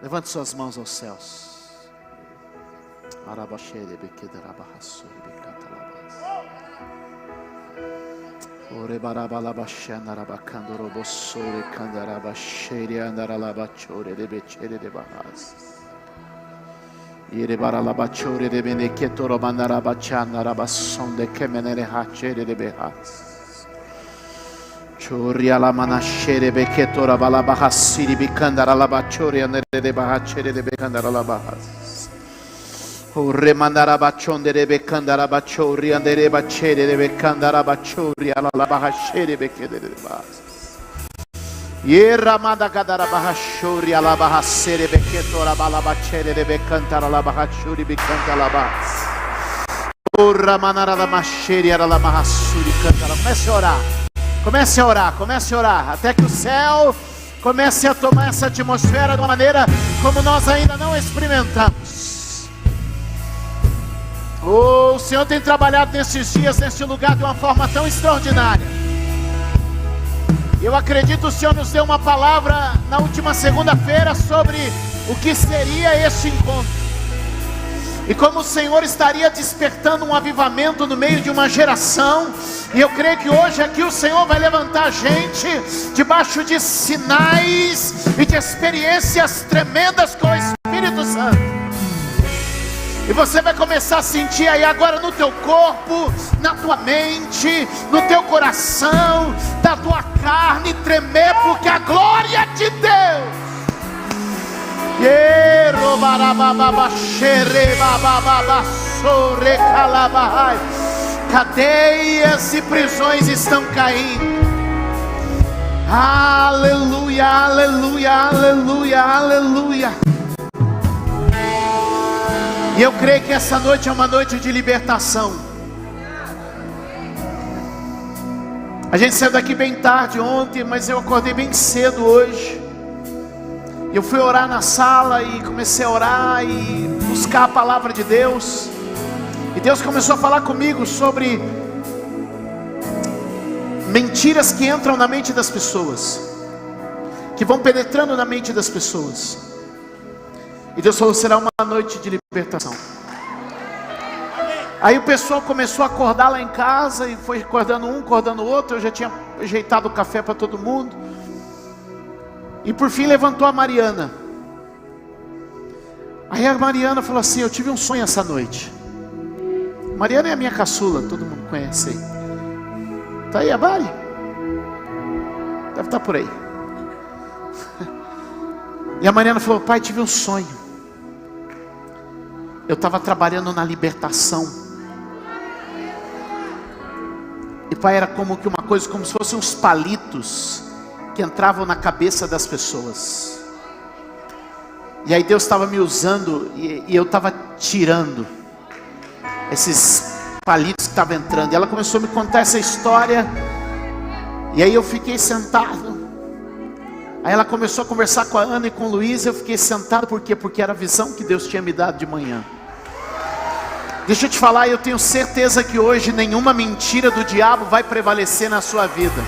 Levante suas mãos aos céus. Choria la manashere beketora balabahasiri bikandara la bachoria nere bahachere de bekandara la bahas. O remandara bachonde de bekandara bachoria nere bachere de bekandara bachoria la bahachere bekede de bahas. Yera manda kadara bahashoria la bahasere beketora balabachere de bekantara la bahachuri bikantara la bahas. O ramanara la macheria la bahasuri cantara. Comece a orar, até que o céu comece a tomar essa atmosfera de uma maneira como nós ainda não experimentamos. O Senhor tem trabalhado nesses dias, nesse lugar, de uma forma tão extraordinária. Eu acredito que o Senhor nos deu uma palavra na última segunda-feira sobre o que seria este encontro. E como o Senhor estaria despertando um avivamento no meio de uma geração. E eu creio que hoje aqui o Senhor vai levantar gente debaixo de sinais e de experiências tremendas com o Espírito Santo. E você vai começar a sentir aí agora no teu corpo, na tua mente, no teu coração, da tua carne tremer, porque a glória de Deus. Cadeias e prisões estão caindo. Aleluia, aleluia, aleluia, aleluia. E eu creio que essa noite é uma noite de libertação. A gente saiu daqui bem tarde ontem, mas eu acordei bem cedo hoje. Eu fui orar na sala e comecei a orar e buscar a palavra de Deus. E Deus começou a falar comigo sobre mentiras que entram na mente das pessoas, que vão penetrando na mente das pessoas. E Deus falou: será uma noite de libertação. Aí o pessoal começou a acordar lá em casa, e foi acordando um, acordando o outro. Eu já tinha ajeitado o café para todo mundo. E por fim levantou a Mariana. Aí a Mariana falou assim: eu tive um sonho essa noite. Mariana é a minha caçula, todo mundo conhece aí. Tá aí a Mari? Deve estar por aí. E a Mariana falou: pai, tive um sonho. Eu estava trabalhando na libertação. E pai, era como que uma coisa, como se fossem uns palitos que entravam na cabeça das pessoas. E aí Deus estava me usando e eu estava tirando esses palitos que estavam entrando. E ela começou a me contar essa história. E aí eu fiquei sentado. Aí ela começou a conversar com a Ana e com o Luiz. Eu fiquei sentado, por quê? Porque era a visão que Deus tinha me dado de manhã. Deixa eu te falar, eu tenho certeza que hoje nenhuma mentira do diabo vai prevalecer na sua vida.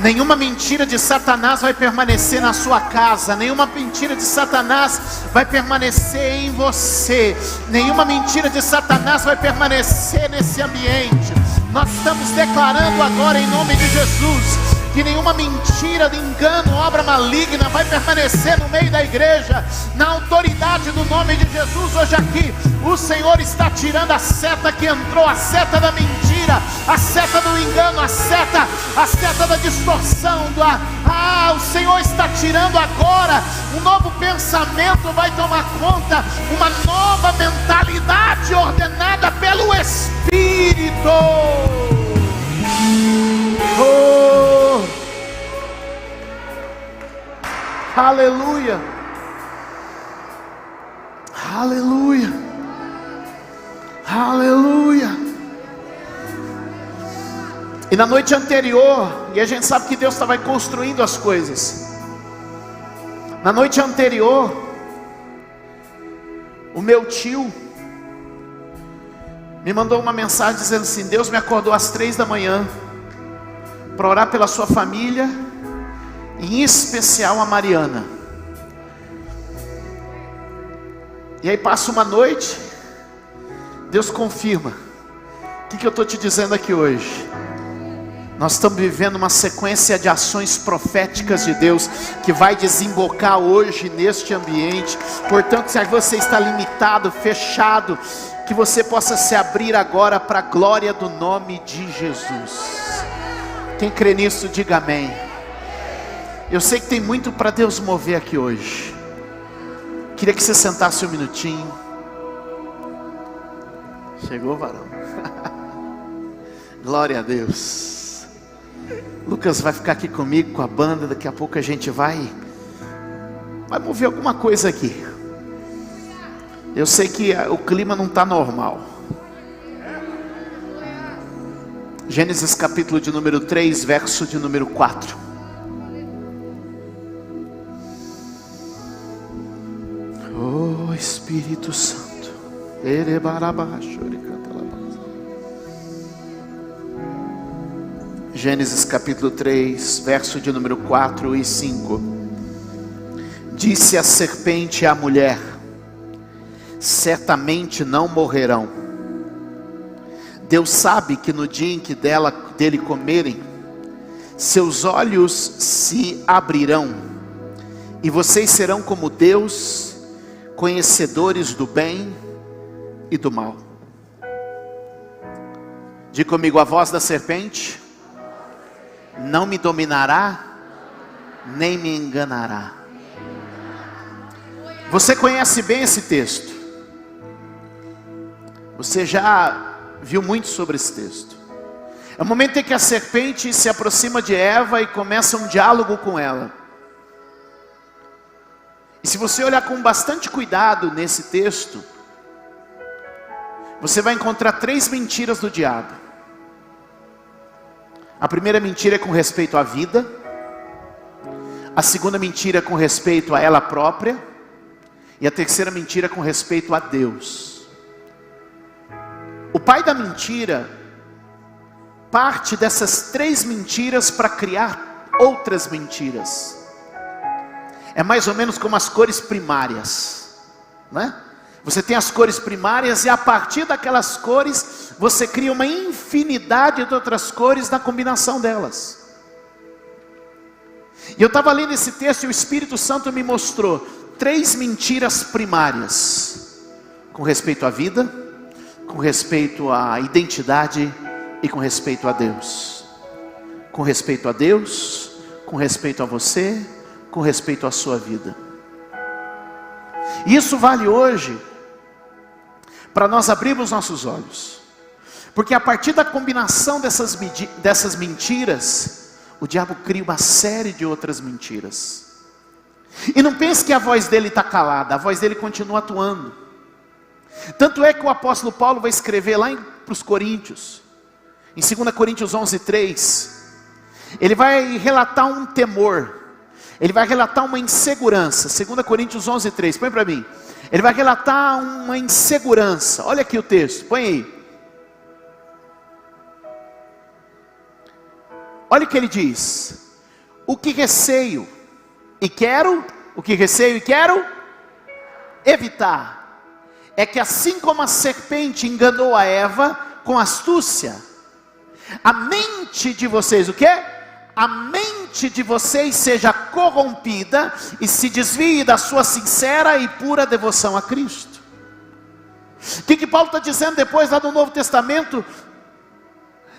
Nenhuma mentira de Satanás vai permanecer na sua casa. Nenhuma mentira de Satanás vai permanecer em você. Nenhuma mentira de Satanás vai permanecer nesse ambiente. Nós estamos declarando agora em nome de Jesus que nenhuma mentira, de engano, obra maligna vai permanecer no meio da igreja. Na autoridade do nome de Jesus, hoje aqui o Senhor está tirando a seta que entrou, a seta da mentira, a seta do engano, a seta da distorção. O Senhor está tirando agora. Um novo pensamento vai tomar conta, uma nova mentalidade ordenada pelo Espírito. Oh, aleluia, aleluia, aleluia. E na noite anterior, e a gente sabe que Deus estava construindo as coisas. Na noite anterior, o meu tio me mandou uma mensagem dizendo assim: Deus me acordou às 3 da manhã para orar pela sua família, e em especial a Mariana. E aí passa uma noite, Deus confirma. O que eu estou te dizendo aqui hoje? Nós estamos vivendo uma sequência de ações proféticas de Deus, que vai desembocar hoje neste ambiente. Portanto, se você está limitado, fechado, que você possa se abrir agora para a glória do nome de Jesus. Quem crê nisso, diga amém. Eu sei que tem muito para Deus mover aqui hoje. Queria que você sentasse um minutinho. Chegou, varão. Glória a Deus. Lucas vai ficar aqui comigo com a banda. Daqui a pouco a gente vai mover alguma coisa aqui. Eu sei que o clima não está normal. Gênesis capítulo de número 3, verso de número 4. Oh Espírito Santo. Gênesis capítulo 3, verso de número 4 e 5. Disse a serpente à mulher: certamente não morrerão. Deus sabe que no dia em que dele comerem, seus olhos se abrirão, e vocês serão como Deus, conhecedores do bem e do mal. Diga comigo: a voz da serpente não me dominará, nem me enganará. Você conhece bem esse texto. Você já viu muito sobre esse texto. É o momento em que a serpente se aproxima de Eva e começa um diálogo com ela. E se você olhar com bastante cuidado nesse texto, você vai encontrar 3 mentiras do diabo. A primeira mentira é com respeito à vida. A segunda mentira é com respeito a ela própria. E a terceira mentira é com respeito a Deus. O pai da mentira parte dessas 3 mentiras para criar outras mentiras. É mais ou menos como as cores primárias, né? Você tem as cores primárias e a partir daquelas cores você cria uma infinidade de outras cores na combinação delas. E eu estava lendo esse texto e o Espírito Santo me mostrou 3 mentiras primárias: com respeito à vida, com respeito à identidade e com respeito a Deus. Com respeito a Deus, com respeito a você, com respeito à sua vida. E isso vale hoje para nós abrirmos nossos olhos, porque a partir da combinação dessas mentiras, o diabo cria uma série de outras mentiras. E não pense que a voz dele está calada, a voz dele continua atuando. Tanto é que o apóstolo Paulo vai escrever lá para os Coríntios, em 2 Coríntios 11:3, ele vai relatar um temor, ele vai relatar uma insegurança. 2 Coríntios 11:3, põe para mim. Ele vai relatar uma insegurança. Olha aqui o texto, põe aí. Olha o que ele diz: o que receio e quero evitar é que, assim como a serpente enganou a Eva com astúcia, a mente de vocês, o quê? A mente de vocês seja corrompida e se desvie da sua sincera e pura devoção a Cristo. O que Paulo está dizendo depois lá do Novo Testamento?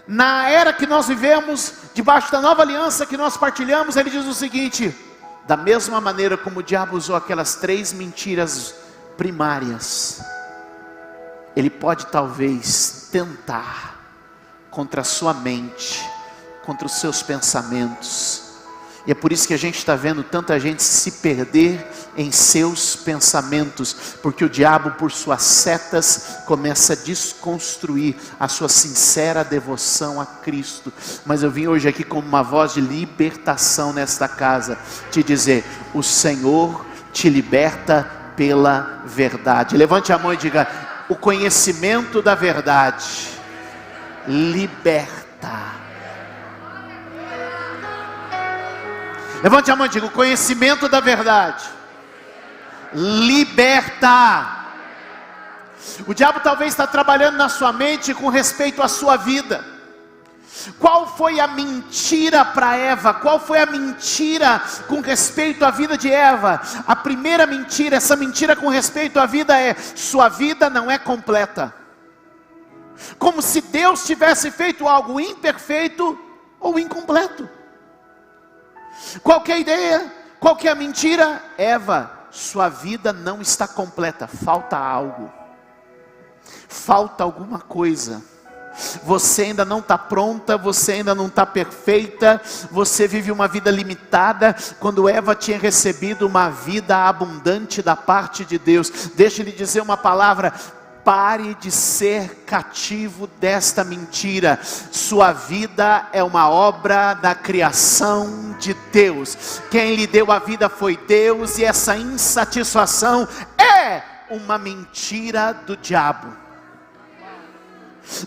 Na era que nós vivemos, debaixo da nova aliança que nós partilhamos, ele diz o seguinte: da mesma maneira como o diabo usou aquelas 3 mentiras primárias, ele pode talvez tentar contra a sua mente, contra os seus pensamentos. E é por isso que a gente está vendo tanta gente se perder em seus pensamentos, porque o diabo, por suas setas, começa a desconstruir a sua sincera devoção a Cristo. Mas eu vim hoje aqui com uma voz de libertação nesta casa, te dizer: o Senhor te liberta pela verdade. Levante a mão e diga: o conhecimento da verdade liberta. Levante a mão e diga: o conhecimento da verdade liberta. O diabo talvez está trabalhando na sua mente com respeito à sua vida. Qual foi a mentira para Eva? Qual foi a mentira com respeito à vida de Eva? A primeira mentira, essa mentira com respeito à vida é: sua vida não é completa. Como se Deus tivesse feito algo imperfeito ou incompleto. Qual que é a ideia? Qual que é a mentira? Eva, sua vida não está completa, falta algo. Falta alguma coisa. Você ainda não está pronta, você ainda não está perfeita, você vive uma vida limitada, quando Eva tinha recebido uma vida abundante da parte de Deus. Deixa eu lhe dizer uma palavra: pare de ser cativo desta mentira. Sua vida é uma obra da criação de Deus. Quem lhe deu a vida foi Deus, e essa insatisfação é uma mentira do diabo.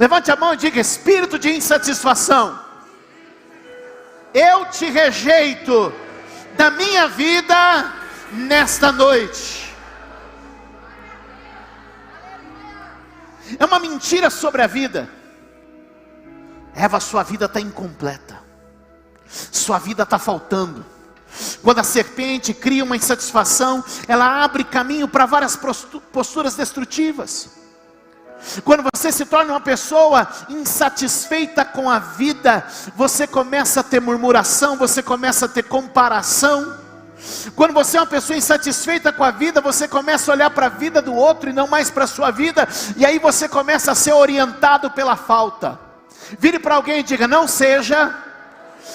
Levante a mão e diga: espírito de insatisfação, eu te rejeito da minha vida nesta noite. É uma mentira sobre a vida. Eva, sua vida está incompleta, sua vida está faltando. Quando a serpente cria uma insatisfação, ela abre caminho para várias posturas destrutivas. Quando você se torna uma pessoa insatisfeita com a vida, você começa a ter murmuração, você começa a ter comparação. Quando você é uma pessoa insatisfeita com a vida, você começa a olhar para a vida do outro e não mais para a sua vida, e aí você começa a ser orientado pela falta. Vire para alguém e diga: não seja,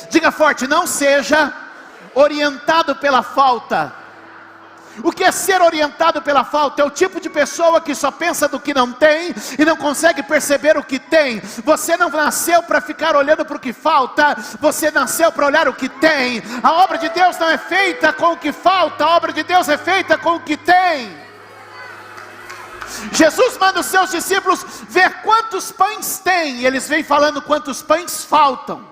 diga forte, não seja orientado pela falta. O que é ser orientado pela falta? É o tipo de pessoa que só pensa do que não tem e não consegue perceber o que tem. Você não nasceu para ficar olhando para o que falta, você nasceu para olhar o que tem. A obra de Deus não é feita com o que falta, a obra de Deus é feita com o que tem. Jesus manda os seus discípulos ver quantos pães tem, e eles vêm falando quantos pães faltam.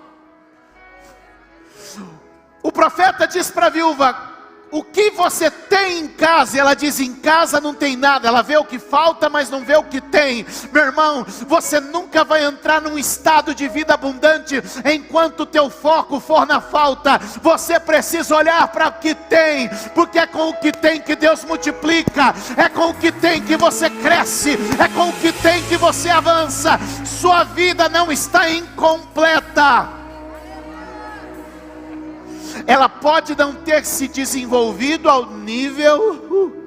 O profeta diz para a viúva: o que você tem em casa? E ela diz: em casa não tem nada. Ela vê o que falta, mas não vê o que tem. Meu irmão, você nunca vai entrar num estado de vida abundante enquanto o teu foco for na falta. Você precisa olhar para o que tem, porque é com o que tem que Deus multiplica, é com o que tem que você cresce, é com o que tem que você avança. Sua vida não está incompleta. Ela pode não ter se desenvolvido ao nível,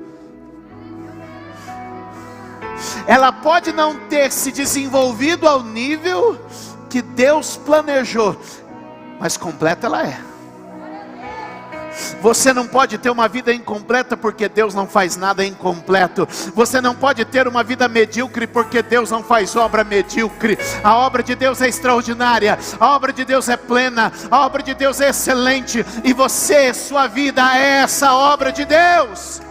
ela pode não ter se desenvolvido ao nível que Deus planejou, mas completa ela é. Você não pode ter uma vida incompleta, porque Deus não faz nada incompleto. Você não pode ter uma vida medíocre, porque Deus não faz obra medíocre. A obra de Deus é extraordinária, a obra de Deus é plena, a obra de Deus é excelente, e você, sua vida é essa obra de Deus.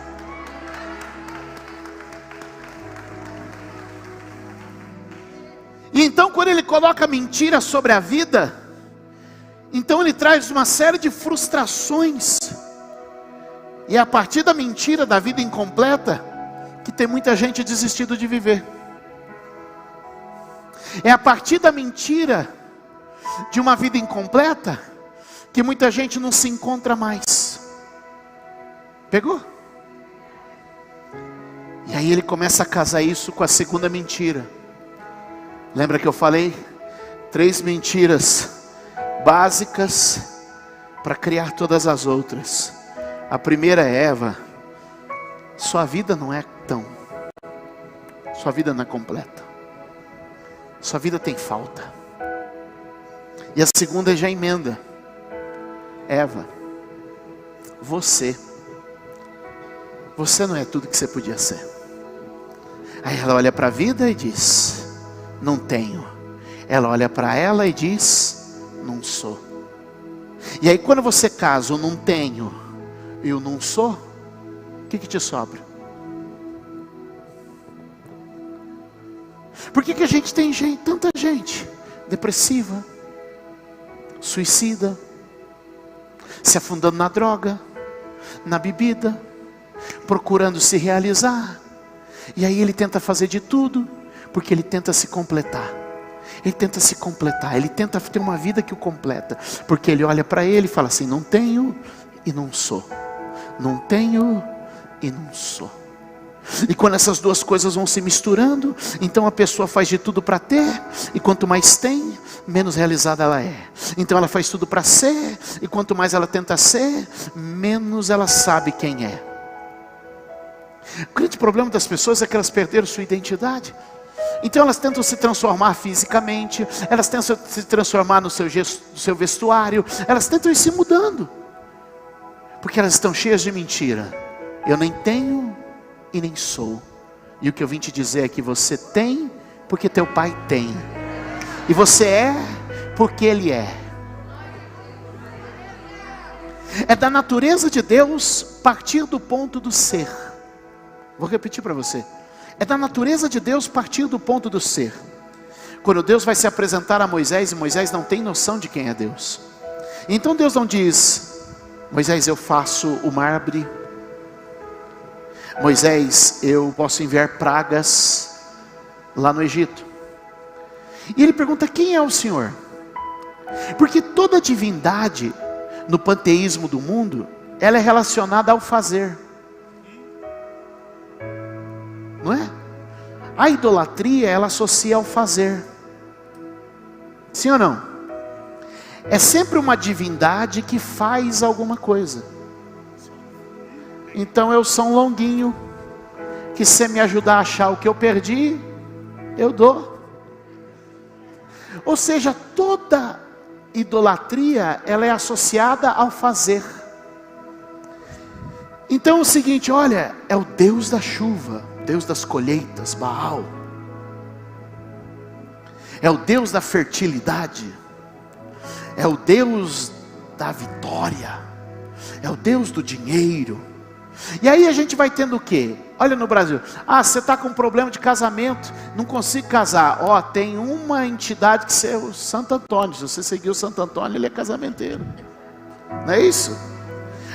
E então, quando ele coloca mentira sobre a vida, então ele traz uma série de frustrações. E é a partir da mentira da vida incompleta que tem muita gente desistido de viver. É a partir da mentira de uma vida incompleta que muita gente não se encontra mais. Pegou? E aí ele começa a casar isso com a segunda mentira. Lembra que eu falei? 3 mentiras básicas para criar todas as outras. A primeira é: Eva, sua vida não é sua vida não é completa, sua vida tem falta. E a segunda já emenda: Eva, você não é tudo que você podia ser. Aí ela olha para a vida e diz: não tenho. Ela olha para ela e diz: não sou. E aí, quando você casa o não tenho e o não sou, o que te sobra? Por que a gente tem tanta gente depressiva, suicida, se afundando na droga, na bebida, procurando se realizar? E aí ele tenta fazer de tudo, porque ele tenta se completar. Ele tenta se completar, ele tenta ter uma vida que o completa. Porque ele olha para ele e fala assim: não tenho e não sou. Não tenho e não sou. E quando essas duas coisas vão se misturando, então a pessoa faz de tudo para ter, e quanto mais tem, menos realizada ela é. Então ela faz tudo para ser, e quanto mais ela tenta ser, menos ela sabe quem é. O grande problema das pessoas é que elas perderam sua identidade. Então elas tentam se transformar fisicamente, elas tentam se transformar no seu vestuário, elas tentam ir se mudando, porque elas estão cheias de mentira. Eu nem tenho e nem sou. E o que eu vim te dizer é que você tem porque teu pai tem, e você é porque ele é. É da natureza de Deus partir do ponto do ser. Vou repetir para você. É da natureza de Deus partir do ponto do ser. Quando Deus vai se apresentar a Moisés, e Moisés não tem noção de quem é Deus. Então Deus não diz: Moisés, eu faço o mar abrir. Moisés, eu posso enviar pragas lá no Egito. E ele pergunta: quem é o Senhor? Porque toda divindade no panteísmo do mundo, ela é relacionada ao fazer, não é? A idolatria, ela associa ao fazer. Sim ou não? É sempre uma divindade que faz alguma coisa. Então eu sou um longuinho, que se me ajudar a achar o que eu perdi, eu dou. Ou seja, toda idolatria, ela é associada ao fazer. Então é o seguinte, olha, é o Deus da chuva, Deus das colheitas, Baal. É o Deus da fertilidade. É o Deus da vitória. É o Deus do dinheiro. E aí a gente vai tendo o quê? Olha no Brasil. Ah, você está com um problema de casamento, não consigo casar. Ó, tem uma entidade que é o Santo Antônio. Se você seguir o Santo Antônio, ele é casamenteiro. Não é isso?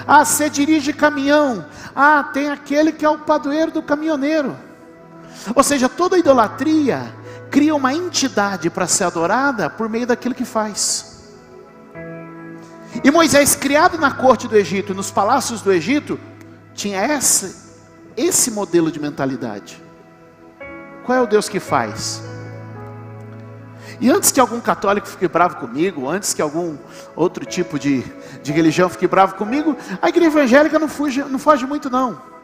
Ah, você dirige caminhão. Ah, tem aquele que é o padroeiro do caminhoneiro. Ou seja, toda idolatria cria uma entidade para ser adorada por meio daquilo que faz. E Moisés, criado na corte do Egito, nos palácios do Egito, tinha esse modelo de mentalidade. Qual é o Deus que faz? E antes que algum católico fique bravo comigo, antes que algum outro tipo de religião fique bravo comigo, a igreja evangélica não foge muito não.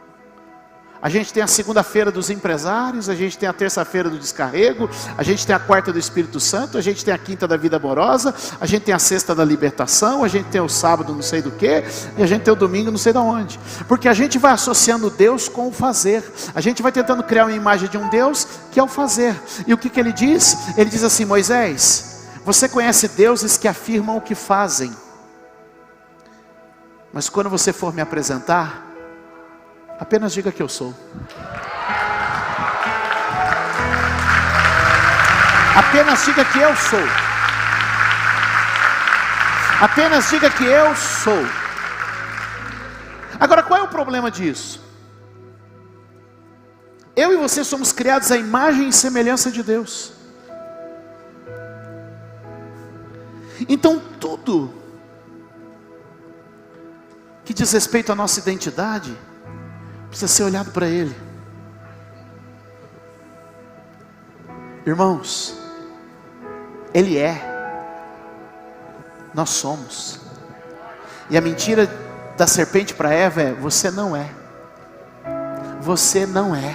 A gente tem a segunda-feira dos empresários, a gente tem a terça-feira do descarrego, a gente tem a quarta do Espírito Santo, a gente tem a quinta da vida amorosa, a gente tem a sexta da libertação, a gente tem o sábado não sei do que, e a gente tem o domingo não sei de onde. Porque a gente vai associando Deus com o fazer. A gente vai tentando criar uma imagem de um Deus que é o fazer. E o que ele diz? Ele diz assim: Moisés, você conhece deuses que afirmam o que fazem, mas quando você for me apresentar, apenas diga que eu sou. Apenas diga que eu sou. Apenas diga que eu sou. Agora, qual é o problema disso? Eu e você somos criados à imagem e semelhança de Deus. Então tudo que diz respeito à nossa identidade precisa ser olhado para Ele. Irmãos, Ele é, nós somos. E a mentira da serpente para Eva é: você não é. Você não é.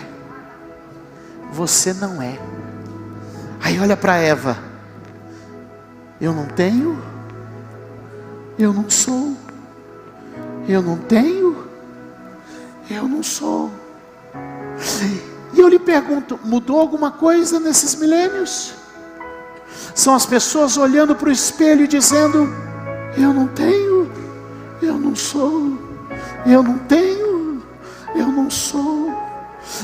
Você não é. Aí olha para Eva: eu não tenho, eu não sou, eu não tenho, eu não sou. E eu lhe pergunto, mudou alguma coisa nesses milênios? São as pessoas olhando para o espelho e dizendo: eu não tenho, eu não sou, eu não tenho, eu não sou,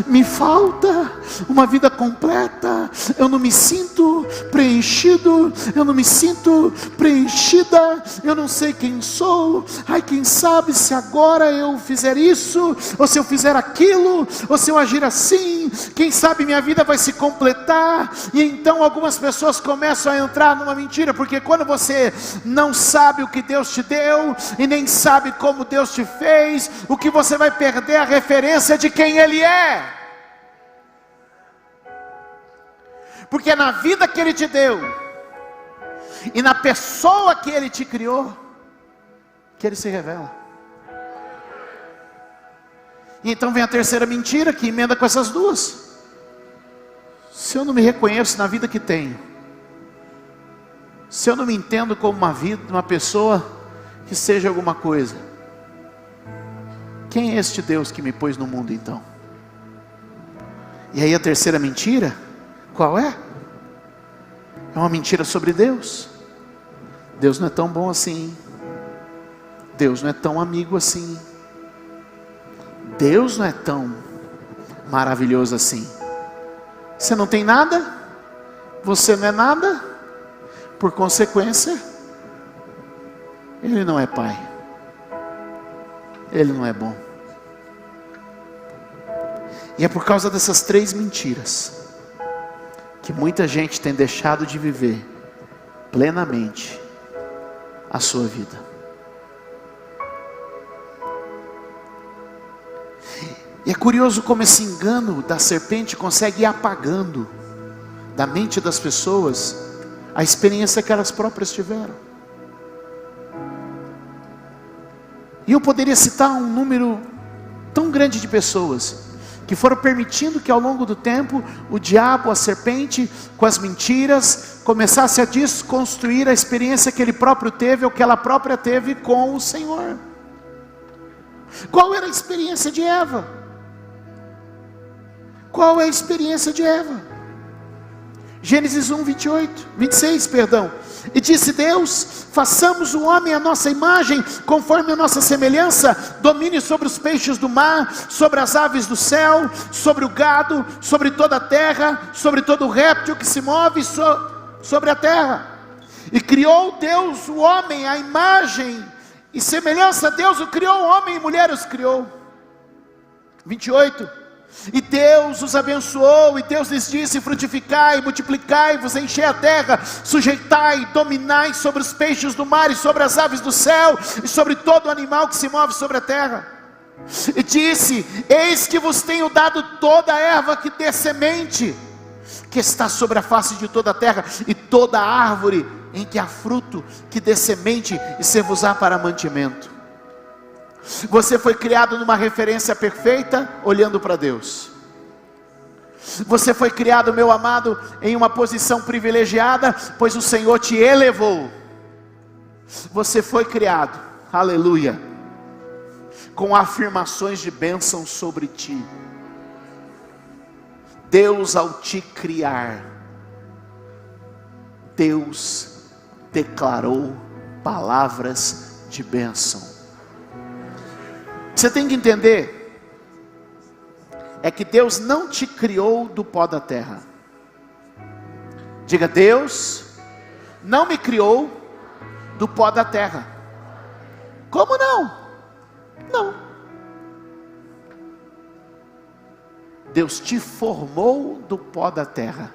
me falta, uma vida completa, eu não me sinto preenchido, eu não me sinto preenchida, eu não sei quem sou. Ai, quem sabe se agora eu fizer isso, ou se eu fizer aquilo, ou se eu agir assim, quem sabe minha vida vai se completar. E então algumas pessoas começam a entrar numa mentira, porque quando você não sabe o que Deus te deu, e nem sabe como Deus te fez, o que você vai perder é a referência de quem Ele é. Porque na vida que Ele te deu, e na pessoa que Ele te criou, que Ele se revela. E então vem a terceira mentira, que emenda com essas duas. Se eu não me reconheço na vida que tenho, se eu não me entendo como uma pessoa que seja alguma coisa, quem é este Deus que me pôs no mundo então? E aí a terceira mentira, qual é? É uma mentira sobre Deus. Deus não é tão bom assim, Deus não é tão amigo assim, Deus não é tão maravilhoso assim. Você não tem nada, você não é nada, por consequência, Ele não é Pai, Ele não é bom. E é por causa dessas três mentiras que muita gente tem deixado de viver plenamente a sua vida. E é curioso como esse engano da serpente consegue ir apagando da mente das pessoas a experiência que elas próprias tiveram. E eu poderia citar um número tão grande de pessoas que foram permitindo que ao longo do tempo o diabo, a serpente, com as mentiras, começasse a desconstruir a experiência que ele próprio teve, ou que ela própria teve com o Senhor. Qual era a experiência de Eva? Qual é a experiência de Eva? Gênesis 26, perdão. E disse Deus: façamos o homem à nossa imagem, conforme a nossa semelhança, domine sobre os peixes do mar, sobre as aves do céu, sobre o gado, sobre toda a terra, sobre todo o réptil que se move sobre a terra. E criou Deus o homem à imagem e semelhança, Deus o criou, homem e mulher os criou. 28. E Deus os abençoou, e Deus lhes disse: frutificai, multiplicai-vos, enchei a terra, sujeitai, dominai sobre os peixes do mar, e sobre as aves do céu, e sobre todo animal que se move sobre a terra. E disse: eis que vos tenho dado toda a erva que dê semente, que está sobre a face de toda a terra, e toda a árvore em que há fruto, que dê semente, e ser-vos-á para mantimento. Você foi criado numa referência perfeita, olhando para Deus. Você foi criado, meu amado, em uma posição privilegiada, pois o Senhor te elevou. Você foi criado, aleluia, com afirmações de bênção sobre ti. Deus, ao te criar, Deus declarou palavras de bênção. Você tem que entender, é que Deus não te criou do pó da terra. Diga: Deus não me criou do pó da terra. Como não? Não. Deus te formou do pó da terra.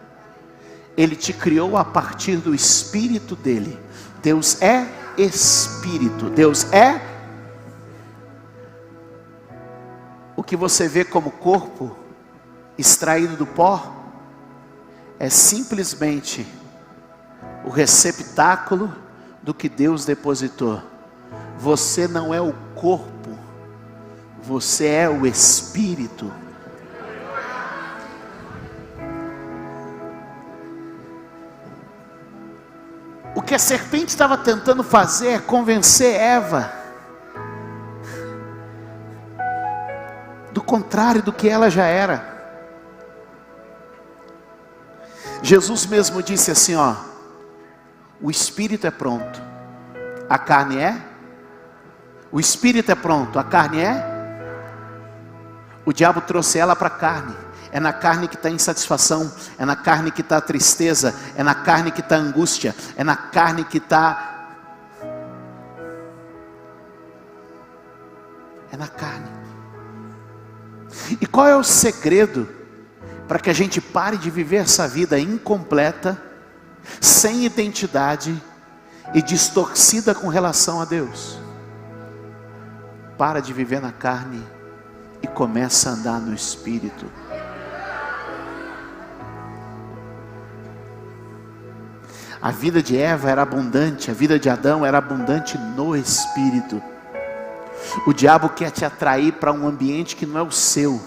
Ele te criou a partir do Espírito dele. Deus é Espírito. Deus é. O que você vê como corpo extraído do pó é simplesmente o receptáculo do que Deus depositou. Você não é o corpo, você é o Espírito. O que a serpente estava tentando fazer é convencer Eva do contrário do que ela já era. Jesus mesmo disse assim, ó: o espírito é pronto, a carne é? O espírito é pronto, a carne é? O diabo trouxe ela para a carne. É na carne que está a insatisfação, é na carne que está a tristeza, é na carne que está a angústia, é na carne que está... É na carne. E qual é o segredo para que a gente pare de viver essa vida incompleta, sem identidade e distorcida com relação a Deus? Para de viver na carne e começa a andar no Espírito. A vida de Eva era abundante, a vida de Adão era abundante no Espírito. O diabo quer te atrair para um ambiente que não é o seu.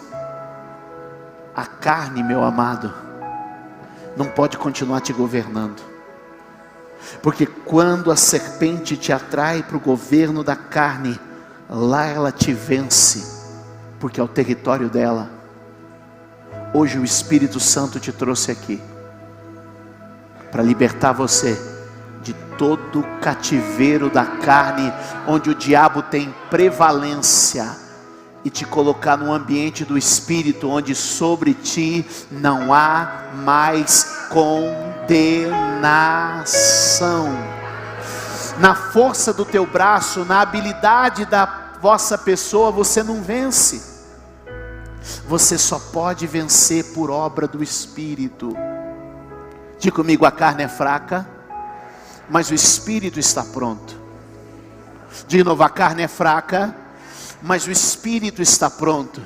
A carne, meu amado, não pode continuar te governando. Porque quando a serpente te atrai para o governo da carne, lá ela te vence, porque é o território dela. Hoje o Espírito Santo te trouxe aqui para libertar você de todo o cativeiro da carne, onde o diabo tem prevalência, e te colocar num ambiente do Espírito, onde sobre ti não há mais condenação. Na força do teu braço, na habilidade da vossa pessoa, você não vence. Você só pode vencer por obra do Espírito. Diga comigo: a carne é fraca, mas o Espírito está pronto. De novo: a carne é fraca, mas o Espírito está pronto.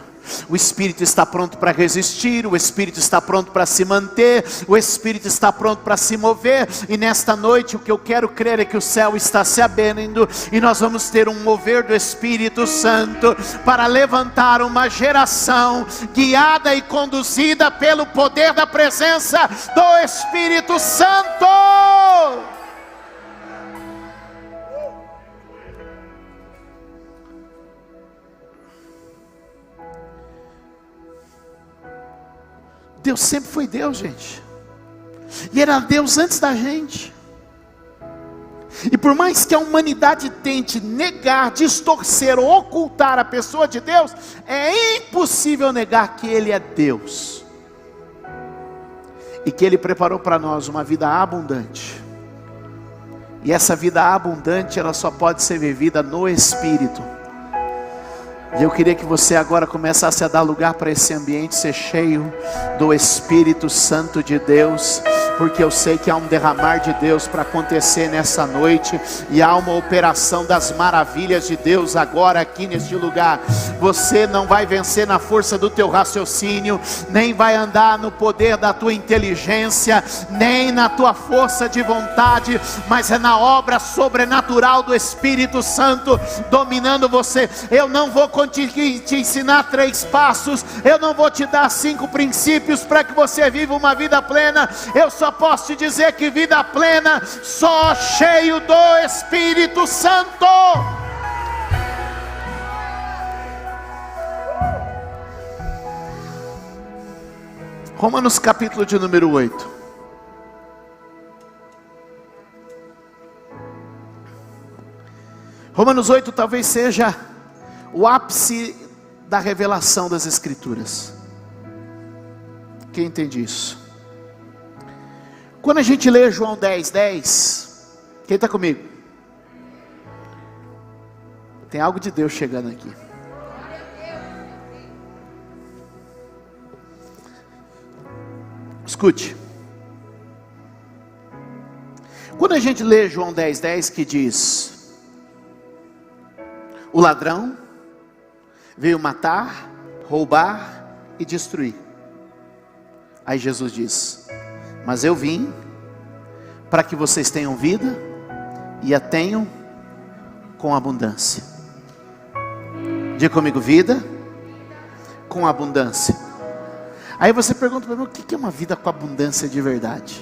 O Espírito está pronto para resistir, o Espírito está pronto para se manter, o Espírito está pronto para se mover. E nesta noite o que eu quero crer é que o céu está se abrindo, e nós vamos ter um mover do Espírito Santo, para levantar uma geração guiada e conduzida pelo poder da presença do Espírito Santo. Deus sempre foi Deus, gente. E era Deus antes da gente. E por mais que a humanidade tente negar, distorcer ou ocultar a pessoa de Deus, é impossível negar que Ele é Deus. E que Ele preparou para nós uma vida abundante. E essa vida abundante, ela só pode ser vivida no Espírito. E eu queria que você agora começasse a dar lugar para esse ambiente ser cheio do Espírito Santo de Deus, porque eu sei que há um derramar de Deus para acontecer nessa noite, e há uma operação das maravilhas de Deus agora aqui neste lugar. Você não vai vencer na força do teu raciocínio, nem vai andar no poder da tua inteligência, nem na tua força de vontade, mas é na obra sobrenatural do Espírito Santo dominando você. Eu não vou te ensinar 3 passos, eu não vou te dar 5 princípios para que você viva uma vida plena. Eu só posso te dizer que vida plena só cheio do Espírito Santo. Romanos capítulo de número 8. Romanos 8 talvez seja o ápice da revelação das Escrituras. Quem entende isso? Quando a gente lê João 10:10, quem está comigo? Tem algo de Deus chegando aqui. Escute. Quando a gente lê João 10:10, que diz: o ladrão veio matar, roubar e destruir. Aí Jesus diz: mas eu vim para que vocês tenham vida e a tenham com abundância. Diga comigo: vida com abundância. Aí você pergunta para mim: o que é uma vida com abundância de verdade?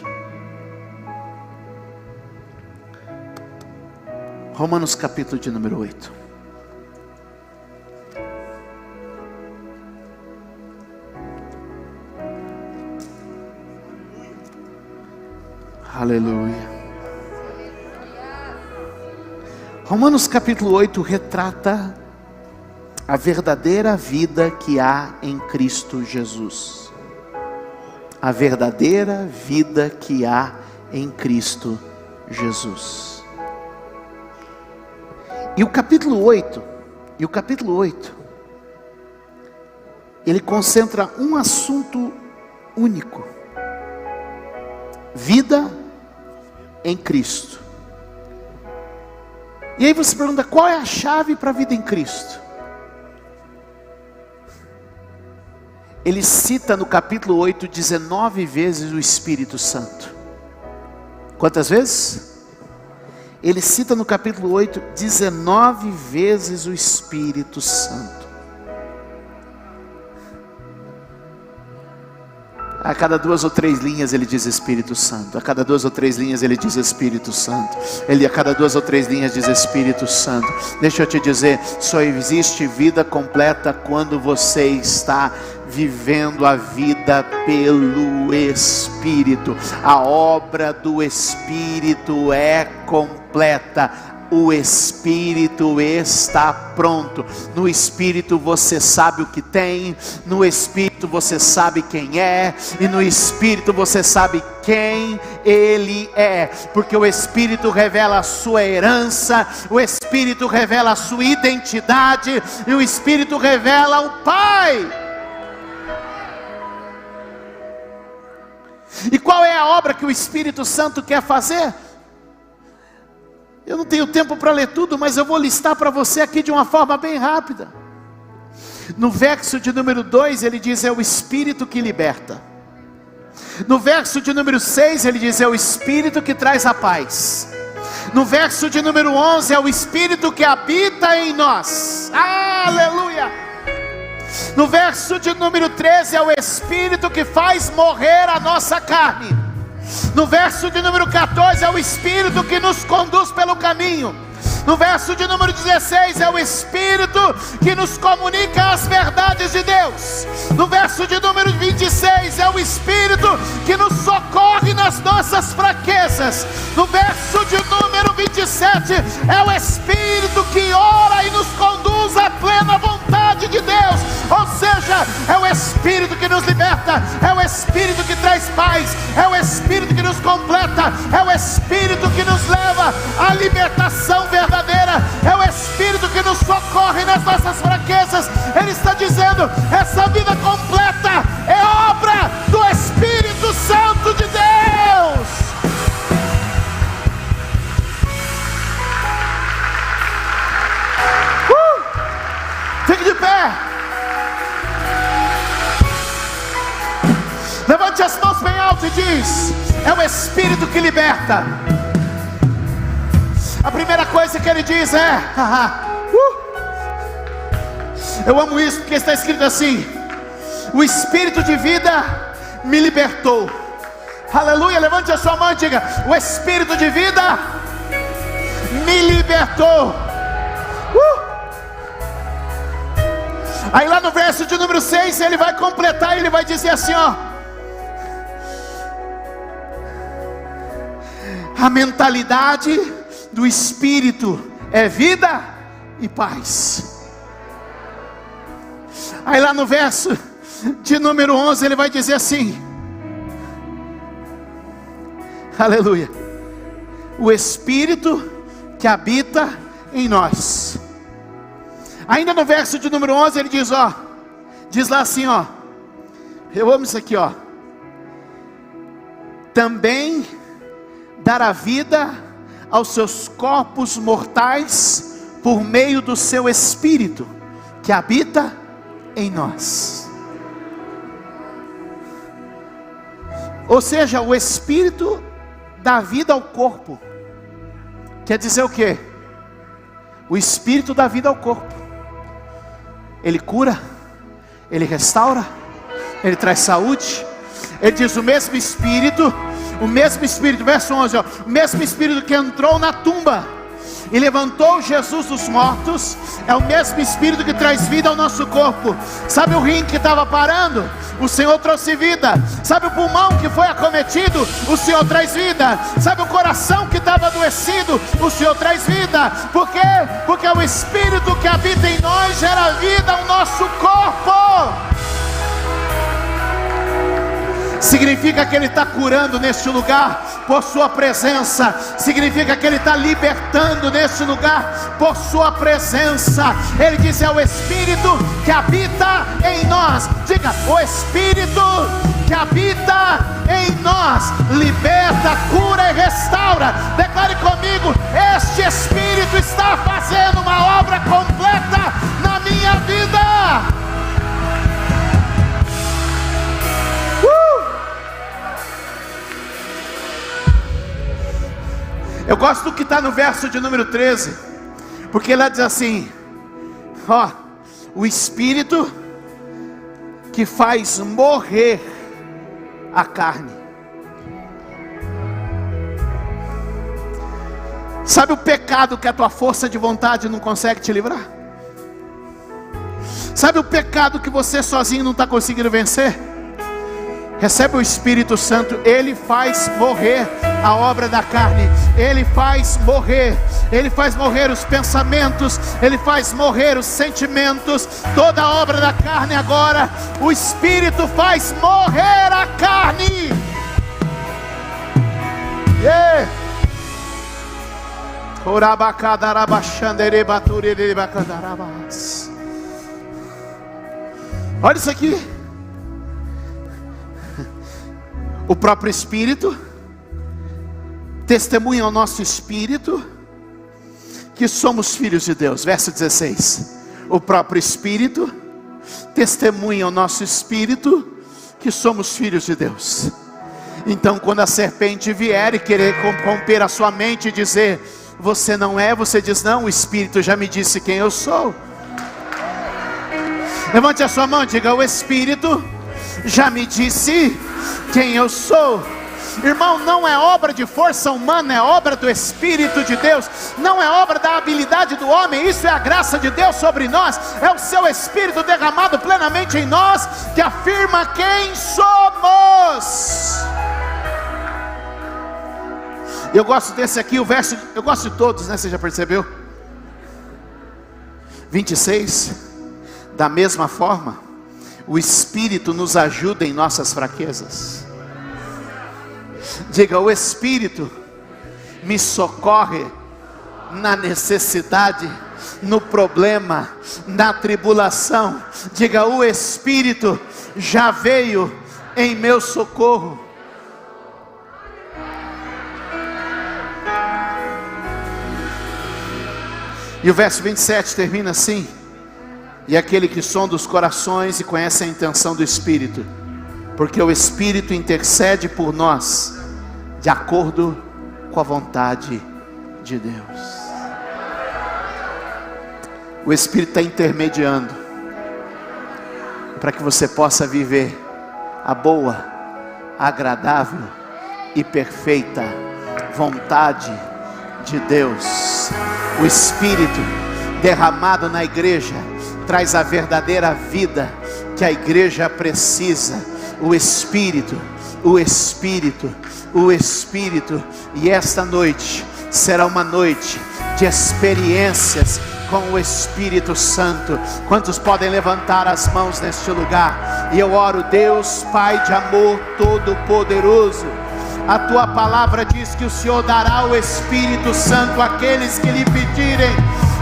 Romanos capítulo de número 8. Aleluia. Romanos capítulo 8 retrata a verdadeira vida que há em Cristo Jesus. A verdadeira vida que há em Cristo Jesus. E o capítulo 8, ele concentra um assunto único: vida em Cristo. E aí você pergunta, qual é a chave para a vida em Cristo? Ele cita no capítulo 8, 19 vezes o Espírito Santo. Quantas vezes? Ele cita no capítulo 8, 19 vezes o Espírito Santo. A cada 2 ou 3 linhas ele diz Espírito Santo. A cada 2 ou 3 linhas ele diz Espírito Santo. A cada 2 ou 3 linhas diz Espírito Santo. Deixa eu te dizer, só existe vida completa quando você está vivendo a vida pelo Espírito. A obra do Espírito é completa. O Espírito está pronto. No Espírito você sabe o que tem. No Espírito você sabe quem é. E no Espírito você sabe quem Ele é. Porque o Espírito revela a sua herança. O Espírito revela a sua identidade. E o Espírito revela o Pai. E qual é a obra que o Espírito Santo quer fazer? Eu não tenho tempo para ler tudo, mas eu vou listar para você aqui de uma forma bem rápida. No verso de número 2 ele diz, é o Espírito que liberta. No verso de número 6 ele diz, é o Espírito que traz a paz. No verso de número 11 é o Espírito que habita em nós. Aleluia! No verso de número 13 é o Espírito que faz morrer a nossa carne. No verso de número 14 é o Espírito que nos conduz pelo caminho. No verso de número 16 é o Espírito que nos comunica as verdades de Deus. No verso de número 26 é o Espírito que nos socorre nas nossas fraquezas. No verso de número 27 é o Espírito que ora e nos conduz à plena vontade de Deus. Ou seja, é o Espírito que nos liberta, é o Espírito que traz paz, é o Espírito que nos completa, é o Espírito que nos leva à libertação verdadeira. É o Espírito que nos socorre nas nossas fraquezas. Ele está dizendo, essa vida completa é obra do Espírito Santo de Deus. Fique de pé. Levante as mãos bem alto e diz, é o Espírito que liberta. A primeira coisa que ele diz é, eu amo isso porque está escrito assim, o Espírito de vida me libertou. Aleluia, levante a sua mão e diga, o Espírito de vida me libertou. Aí lá no verso de número 6 ele vai completar, ele vai dizer assim, ó, a mentalidade do Espírito é vida e paz. Aí lá no verso de número 11 ele vai dizer assim, aleluia, o Espírito que habita em nós. Ainda no verso de número 11 ele diz, ó, diz lá assim, ó, eu amo isso aqui, ó, também dará vida aos seus corpos mortais por meio do seu Espírito que habita em nós. Ou seja, o Espírito dá vida ao corpo. Quer dizer o quê? O Espírito dá vida ao corpo. Ele cura, Ele restaura, Ele traz saúde. Ele diz, o mesmo Espírito, verso 11, ó, o mesmo Espírito que entrou na tumba, e levantou Jesus dos mortos, é o mesmo Espírito que traz vida ao nosso corpo. Sabe o rim que estava parando? O Senhor trouxe vida. Sabe o pulmão que foi acometido? O Senhor traz vida. Sabe o coração que estava adoecido? O Senhor traz vida. Por quê? Porque o Espírito que habita em nós gera vida ao nosso corpo. Significa que Ele está curando neste lugar por sua presença. Significa que Ele está libertando neste lugar por sua presença. Ele diz: é o Espírito que habita em nós. Diga: o Espírito que habita em nós liberta, cura e restaura. Declare comigo: este Espírito está fazendo uma obra completa na minha vida. Eu gosto do que está no verso de número 13, porque ela diz assim: ó, o Espírito que faz morrer a carne. Sabe o pecado que a tua força de vontade não consegue te livrar? Sabe o pecado que você sozinho não está conseguindo vencer? Recebe o Espírito Santo, Ele faz morrer a obra da carne. Ele faz morrer os pensamentos, Ele faz morrer os sentimentos, toda a obra da carne agora. O Espírito faz morrer a carne. Olha isso aqui. O próprio Espírito testemunha ao nosso espírito que somos filhos de Deus. Verso 16. O próprio Espírito testemunha ao nosso espírito que somos filhos de Deus. Então, quando a serpente vier e querer corromper a sua mente e dizer: você não é, você diz: não, o Espírito já me disse quem eu sou. Levante a sua mão e diga: o Espírito já me disse quem eu sou. Irmão, não é obra de força humana, é obra do Espírito de Deus. Não é obra da habilidade do homem. Isso é a graça de Deus sobre nós. É o seu Espírito derramado plenamente em nós, que afirma quem somos. Eu gosto desse aqui, o verso, eu gosto de todos, né? Você já percebeu? 26. Da mesma forma, o Espírito nos ajuda em nossas fraquezas. Diga: o Espírito me socorre na necessidade, no problema, na tribulação. Diga: o Espírito já veio em meu socorro. E o verso 27 termina assim: e aquele que sonda os corações e conhece a intenção do Espírito, porque o Espírito intercede por nós de acordo com a vontade de Deus. O Espírito está intermediando para que você possa viver a boa, agradável e perfeita vontade de Deus. O Espírito derramado na igreja traz a verdadeira vida que a igreja precisa. O Espírito, o Espírito, o Espírito. E esta noite será uma noite de experiências com o Espírito Santo. Quantos podem levantar as mãos neste lugar? E eu oro: Deus Pai de amor todo-poderoso, a tua palavra diz que o Senhor dará o Espírito Santo àqueles que lhe pedirem.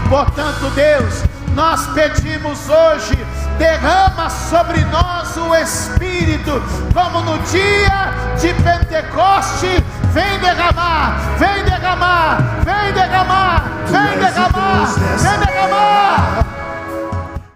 Portanto, Deus, nós pedimos hoje: derrama sobre nós o Espírito, como no dia de Pentecoste. Vem derramar, vem derramar, vem derramar, vem derramar, vem derramar.